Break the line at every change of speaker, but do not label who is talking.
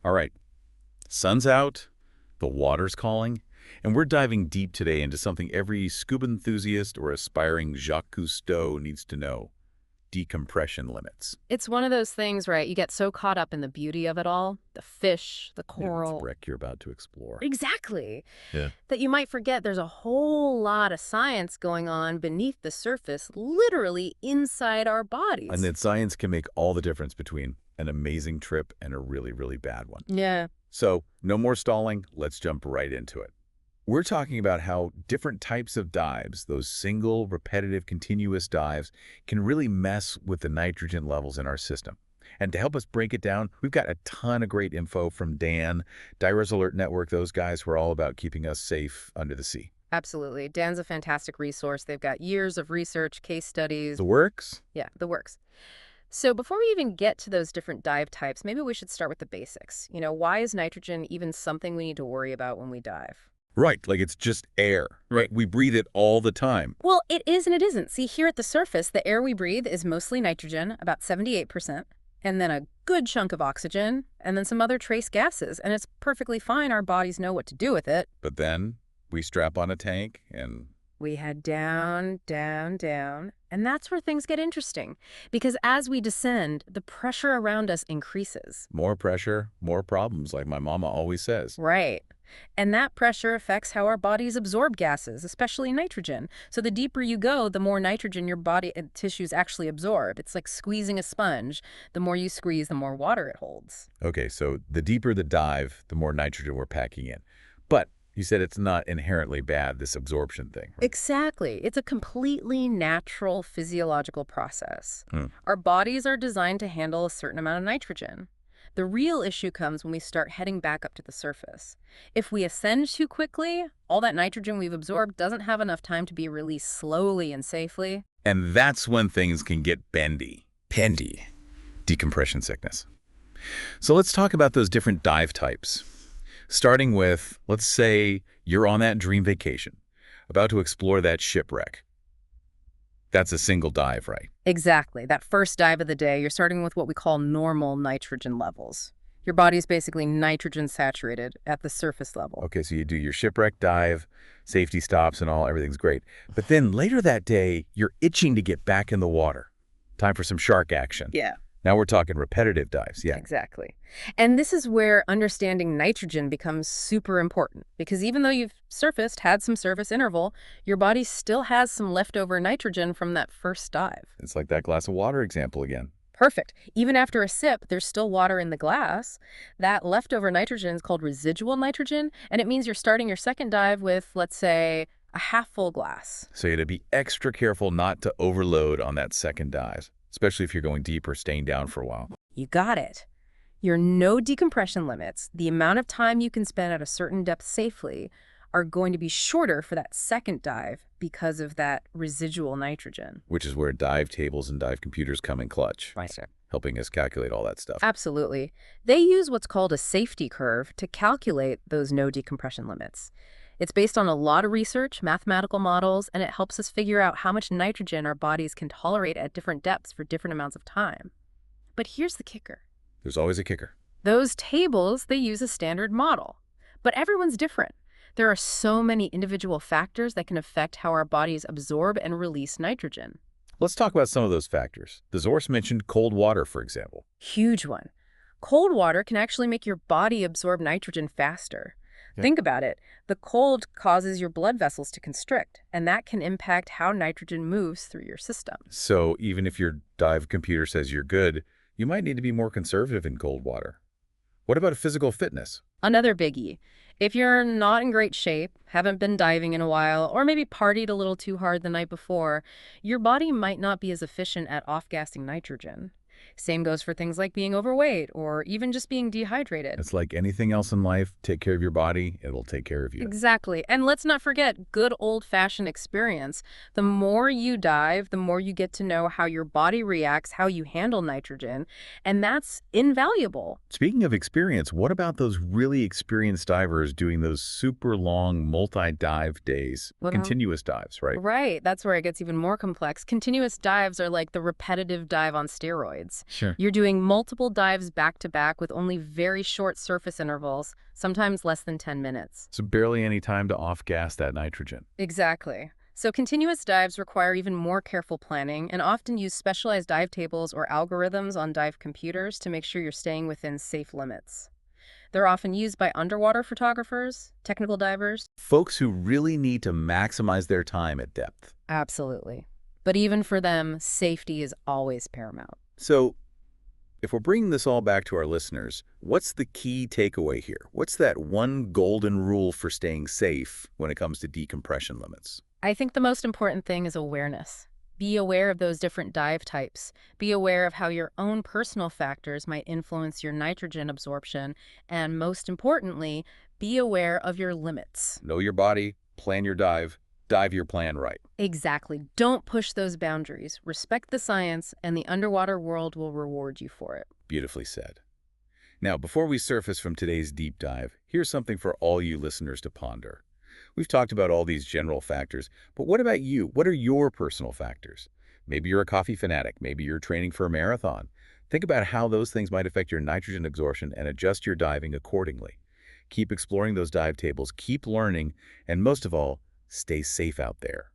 All right, sun's out, the water's calling, and we're diving deep today into something every scuba enthusiast or aspiring Jacques Cousteau needs to know: decompression limits.
It's one of those things, right? You get so caught up in the beauty of it all, the fish, the
Yeah, that's
coral.
wreck you're about to explore.
Exactly.
Yeah.
That you might forget there's a whole lot of science going on beneath the surface, literally inside our
And
bodies.
that science can make all the difference between an amazing trip and a really, really bad one.
Yeah.
So, no more stalling, let's jump right into it. We're talking about how different types of dives, those single, repetitive, continuous dives, can really mess with the nitrogen levels in our system. And to help us break it down, we've got a ton of great info from Dan, Divers Alert Network, those guys who are all about keeping us safe under the sea.
Absolutely. Dan's a fantastic resource. They've got years of research, case studies.
The works?
Yeah, the works. So before we even get to those different dive types, maybe we should start with the basics. Why is nitrogen even something we need to worry about when we dive?
Right, like it's just air. Right. We breathe it all the time.
Well, it is and it isn't. See, here at the surface, the air we breathe is mostly nitrogen, about 78%, and then a good chunk of oxygen, and then some other trace gases. And it's perfectly fine. Our bodies know what to do with it.
But then we strap on a tank and
We head down, down, down, and that's where things get interesting. Because as we descend, the pressure around us increases.
more pressure, more problems, like my mama always says.
Right. And that pressure affects how our bodies absorb gases, especially nitrogen. So the deeper you go, the more nitrogen your body and tissues actually absorb. It's like squeezing a sponge. The more you squeeze, the more water it holds.
Okay, so the deeper the dive, the more nitrogen we're packing in. But you said it's not inherently bad, this absorption thing. Right?
Exactly. It's a completely natural physiological process.
Hmm.
Our bodies are designed to handle a certain amount of nitrogen. The real issue comes when we start heading back up to the surface. If we ascend too quickly, all that nitrogen we've absorbed doesn't have enough time to be released slowly and safely.
And that's when things can get bendy. Bendy. Decompression sickness. So let's talk about those different dive types. Starting with, let's say you're on that dream vacation, about to explore that shipwreck. That's a single dive, right?
Exactly. That first dive of the day, you're starting with what we call normal nitrogen levels. Your body's basically nitrogen saturated at the surface level.
Okay, so you do your shipwreck dive, safety stops and all, everything's great. But then later that day, you're itching to get back in the water. Time for some shark action.
Yeah.
Now we're talking repetitive dives, yeah.
Exactly. And this is where understanding nitrogen becomes super important, because even though you've surfaced, had some surface interval, your body still has some leftover nitrogen from that first dive.
It's like that glass of water example again.
Perfect. Even after a sip, there's still water in the glass. That leftover nitrogen is called residual nitrogen, and it means you're starting your second dive with, let's say, a half full glass.
So you have to be extra careful not to overload on that second dive, especially if you're going deep or staying down for a while.
You got it. Your no decompression limits, the amount of time you can spend at a certain depth safely, are going to be shorter for that second dive because of that residual nitrogen.
Which is where dive tables and dive computers come in clutch,
Right, sir.
helping us calculate all that stuff.
Absolutely. They use what's called a safety curve to calculate those no decompression limits. It's based on a lot of research, mathematical models, and it helps us figure out how much nitrogen our bodies can tolerate at different depths for different amounts of time. But here's the kicker.
There's always a kicker.
Those tables, they use a standard model. But everyone's different. There are so many individual factors that can affect how our bodies absorb and release nitrogen.
Let's talk about some of those factors. The source mentioned cold water, for example.
Huge one. Cold water can actually make your body absorb nitrogen faster.
Yeah.
Think about it. The cold causes your blood vessels to constrict, and that can impact how nitrogen moves through your system.
So even if your dive computer says you're good, you might need to be more conservative in cold water. What about physical fitness?
Another biggie. If you're not in great shape, haven't been diving in a while, or maybe partied a little too hard the night before, your body might not be as efficient at off-gassing nitrogen. Same goes for things like being overweight or even just being dehydrated.
It's like anything else in life. Take care of your body, it'll take care of you.
Exactly. And let's not forget good old-fashioned experience. The more you dive, the more you get to know how your body reacts, how you handle nitrogen, and that's invaluable.
Speaking of experience, what about those really experienced divers doing those super long multi-dive days?
Well,
Continuous dives, right?
Right. That's where it gets even more complex. Continuous dives are like the repetitive dive on steroids. rapids.
Sure.
You're doing multiple dives back to back with only very short surface intervals, sometimes less than 10 minutes.
So barely any time to off-gas that nitrogen.
Exactly. So continuous dives require even more careful planning and often use specialized dive tables or algorithms on dive computers to make sure you're staying within safe limits. They're often used by underwater photographers, technical divers.
Folks who really need to maximize their time at depth.
Absolutely. But even for them, safety is always paramount.
So, if we're bringing this all back to our listeners, what's the key takeaway here? What's that one golden rule for staying safe when it comes to decompression limits?
I think the most important thing is awareness. Be aware of those different dive types. Be aware of how your own personal factors might influence your nitrogen absorption. And most importantly, be aware of your limits.
Know your body, plan your dive, dive your plan right.
Exactly. Don't push those boundaries. Respect the science, and the underwater world will reward you for it.
Beautifully said. Now, before we surface from today's deep dive, here's something for all you listeners to ponder. We've talked about all these general factors, but what about you? What are your personal factors? Maybe you're a coffee fanatic. Maybe you're training for a marathon. Think about how those things might affect your nitrogen absorption and adjust your diving accordingly. Keep exploring those dive tables, keep learning, and most of all, stay safe out there.